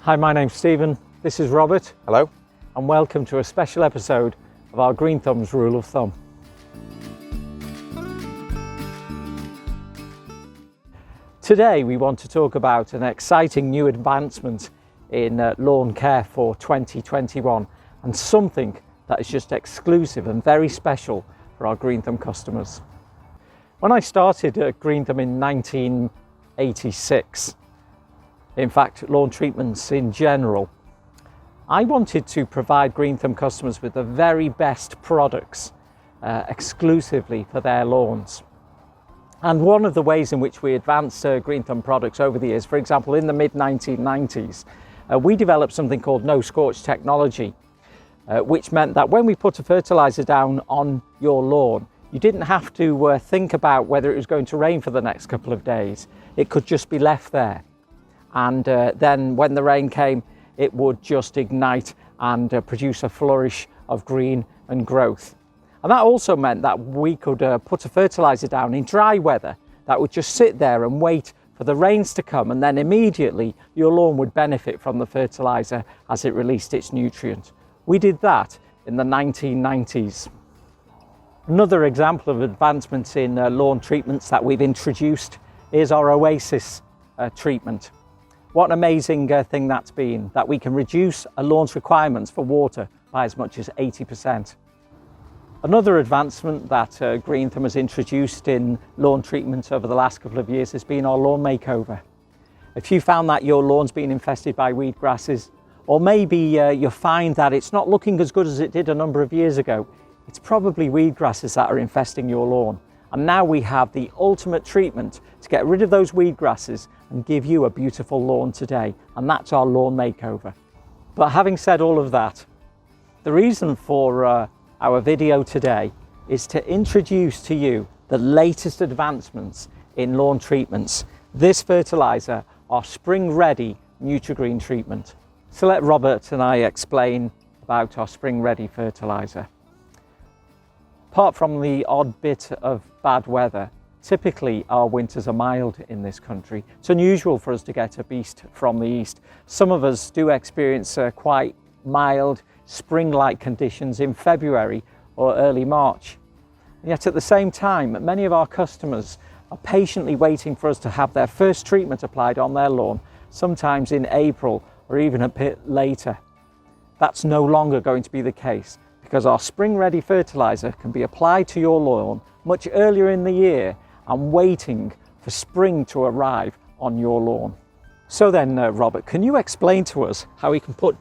Hi, my name's Stephen, this is Robert. Hello. And welcome to a special episode of our GreenThumb's Rule of Thumb. Today we want to talk about an exciting new advancement in lawn care for 2021 and something that is just exclusive and very special for our GreenThumb customers. When I started at GreenThumb in 1986, in fact lawn treatments in general, I wanted to provide GreenThumb customers with the very best products exclusively for their lawns. And one of the ways in which we advanced GreenThumb products over the years, for example, in the mid-1990s, we developed something called no-scorch technology, which meant that when we put a fertilizer down on your lawn, you didn't have to think about whether it was going to rain for the next couple of days. It could just be left there. And then when the rain came, it would just ignite and produce a flourish of green and growth. And that also meant that we could put a fertilizer down in dry weather that would just sit there and wait for the rains to come, and then immediately your lawn would benefit from the fertilizer as it released its nutrient. We did that in the 1990s. Another example of advancements in lawn treatments that we've introduced is our Oasis treatment. What an amazing thing that's been, that we can reduce a lawn's requirements for water by as much as 80%. Another advancement that GreenThumb has introduced in lawn treatment over the last couple of years has been our lawn makeover. If you found that your lawn's been infested by weed grasses, or maybe you find that it's not looking as good as it did a number of years ago, it's probably weed grasses that are infesting your lawn. And now we have the ultimate treatment to get rid of those weed grasses and give you a beautiful lawn today, and that's our lawn makeover. But having said all of that, the reason for our video today is to introduce to you the latest advancements in lawn treatments. This fertilizer, our spring ready Nutrigreen treatment. So let Robert and I explain about our spring ready fertilizer. Apart from the odd bit of bad weather, typically our winters are mild in this country. It's unusual for us to get a beast from the east. Some of us do experience quite mild spring-like conditions in February or early March. And yet at the same time, many of our customers are patiently waiting for us to have their first treatment applied on their lawn, sometimes in April or even a bit later. That's no longer going to be the case, because our spring-ready fertilizer can be applied to your lawn much earlier in the year and waiting for spring to arrive on your lawn. So then, Robert, can you explain to us how we can put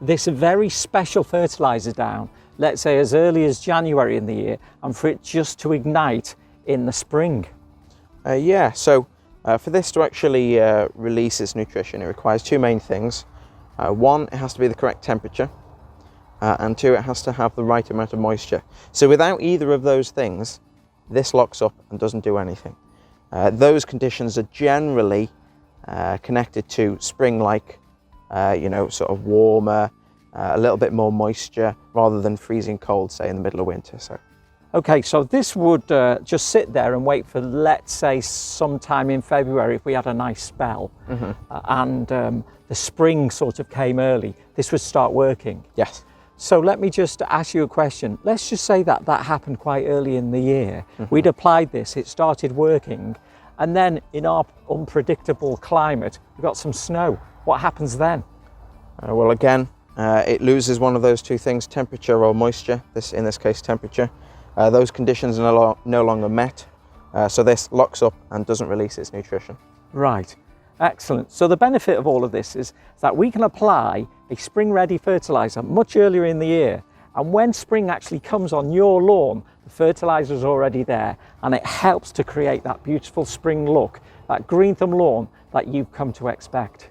this very special fertilizer down, let's say as early as January in the year, and for it just to ignite in the spring? So for this to actually release its nutrition, it requires two main things. One, it has to be the correct temperature, and two, it has to have the right amount of moisture. So without either of those things, this locks up and doesn't do anything. Those conditions are generally connected to spring-like, sort of warmer, a little bit more moisture, rather than freezing cold, say in the middle of winter. Okay, so this would just sit there and wait for, let's say, sometime in February if we had a nice spell, and the spring sort of came early, this would start working. Yes. So let me just ask you a question. Let's just say that that happened quite early in the year. We'd applied this, it started working, and then in our unpredictable climate, we got some snow. What happens then? Well, again, it loses one of those two things, temperature or moisture. In this case, temperature. Those conditions are no longer met, so this locks up and doesn't release its nutrition. Right, excellent. So the benefit of all of this is that we can apply a spring-ready fertilizer much earlier in the year, and when spring actually comes on your lawn, the fertilizer is already there, and it helps to create that beautiful spring look, that GreenThumb lawn that you've come to expect.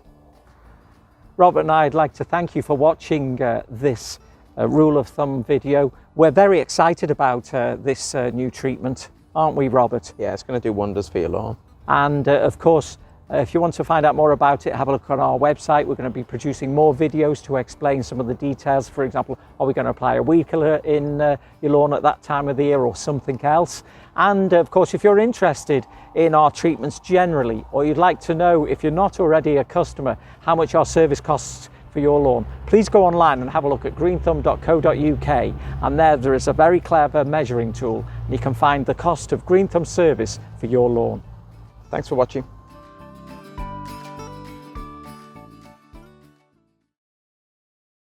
Robert and I'd like to thank you for watching this rule of thumb video. We're very excited about this new treatment, aren't we, Robert? Yeah, it's going to do wonders for your lawn. And of course, If you want to find out more about it, have a look on our website. We're going to be producing more videos to explain some of the details. For example, are we going to apply a weed killer in your lawn at that time of the year or something else? And of course, if you're interested in our treatments generally, or you'd like to know, if you're not already a customer, how much our service costs for your lawn, please go online and have a look at greenthumb.co.uk, and there is a very clever measuring tool, and you can find the cost of GreenThumb service for your lawn. Thanks for watching.